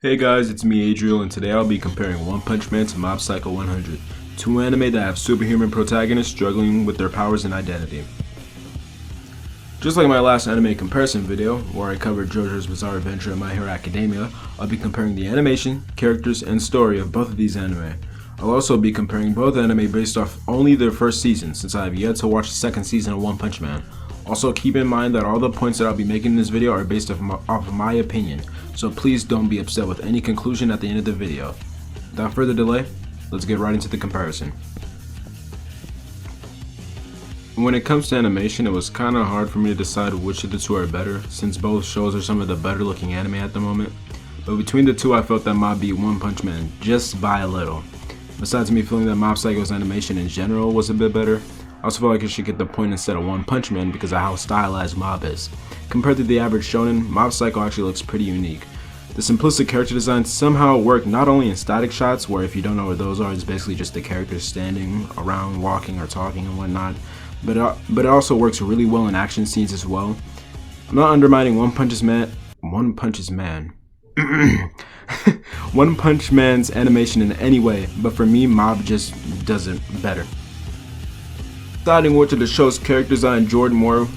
Hey guys, it's me Adriel, and today I'll be comparing One Punch Man to Mob Psycho 100, two anime that have superhuman protagonists struggling with their powers and identity. Just like my last anime comparison video, where I covered JoJo's Bizarre Adventure and My Hero Academia, I'll be comparing the animation, characters, and story of both of these anime. I'll also be comparing both anime based off only their first season, since I have yet to watch the second season of One Punch Man. Also, keep in mind that all the points that I'll be making in this video are based off of my opinion, so please don't be upset with any conclusion at the end of the video. Without further delay, let's get right into the comparison. When it comes to animation, it was kinda hard for me to decide which of the two are better, since both shows are some of the better looking anime at the moment. But between the two, I felt that Mob beat One Punch Man just by a little. Besides me feeling that Mob Psycho's animation in general was a bit better, I also feel like it should get the point instead of One Punch Man because of how stylized Mob is. Compared to the average shonen, Mob Psycho actually looks pretty unique. The simplistic character design somehow worked not only in static shots, where if you don't know what those are, it's basically just the characters standing around, walking or talking and whatnot, but it also works really well in action scenes as well. I'm not undermining One Punch Man's animation in any way, but for me, Mob just does it better. Deciding which of the show's characters I enjoyed more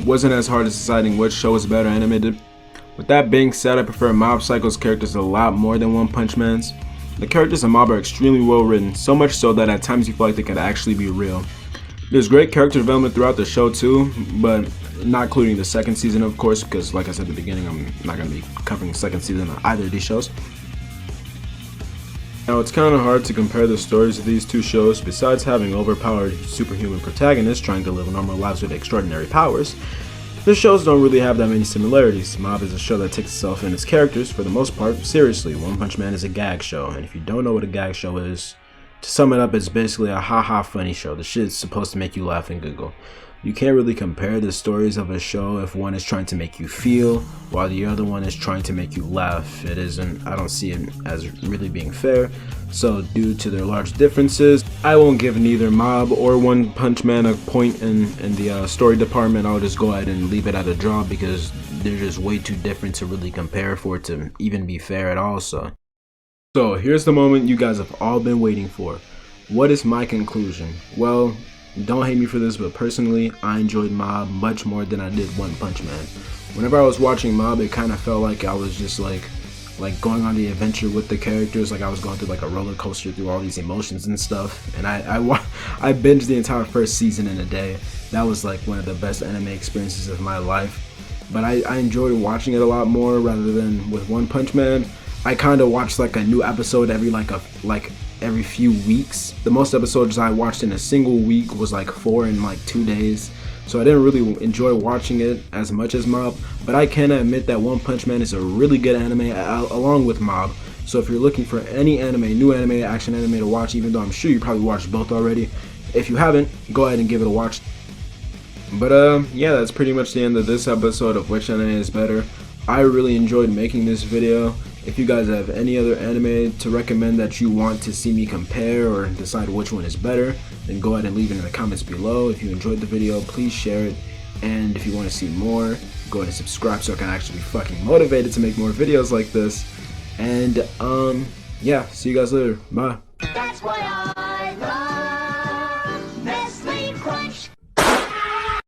wasn't as hard as deciding which show was better animated. With that being said, I prefer Mob Psycho's characters a lot more than One Punch Man's. The characters in Mob are extremely well written, so much so that at times you feel like they could actually be real. There's great character development throughout the show too, but not including the second season of course, because like I said at the beginning, I'm not going to be covering the second season of either of these shows. Now, it's kind of hard to compare the stories of these two shows. Besides having overpowered superhuman protagonists trying to live normal lives with extraordinary powers, the shows don't really have that many similarities. Mob is a show that takes itself and its characters, for the most part, seriously. One Punch Man is a gag show, and if you don't know what a gag show is, to sum it up, it's basically a haha funny show. The shit's supposed to make you laugh and giggle. You can't really compare the stories of a show if one is trying to make you feel while the other one is trying to make you laugh. I don't see it as really being fair. So due to their large differences, I won't give neither Mob or One Punch Man a point in the story department. I'll just go ahead and leave it at a draw because they're just way too different to really compare for it to even be fair at all. So here's the moment you guys have all been waiting for. What is my conclusion? Well, don't hate me for this, but personally, I enjoyed Mob much more than I did One Punch Man. Whenever I was watching Mob, it kind of felt like I was just like going on the adventure with the characters, like I was going through like a roller coaster through all these emotions and stuff. And I binged the entire first season in a day. That was like one of the best anime experiences of my life. But I enjoyed watching it a lot more rather than with One Punch Man. I kind of watched like a new episode every every few weeks. The most episodes I watched in a single week was like 4 in like 2 days. So I didn't really enjoy watching it as much as Mob, but I can admit that One Punch Man is a really good anime along with Mob. So if you're looking for any new anime, action anime to watch, even though I'm sure you probably watched both already, if you haven't, go ahead and give it a watch. But yeah, that's pretty much the end of this episode of which anime is better. I really enjoyed making this video. If you guys have any other anime to recommend that you want to see me compare or decide which one is better, then go ahead and leave it in the comments below. If you enjoyed the video, please share it. And if you want to see more, go ahead and subscribe so I can actually be fucking motivated to make more videos like this. And yeah, see you guys later. Bye.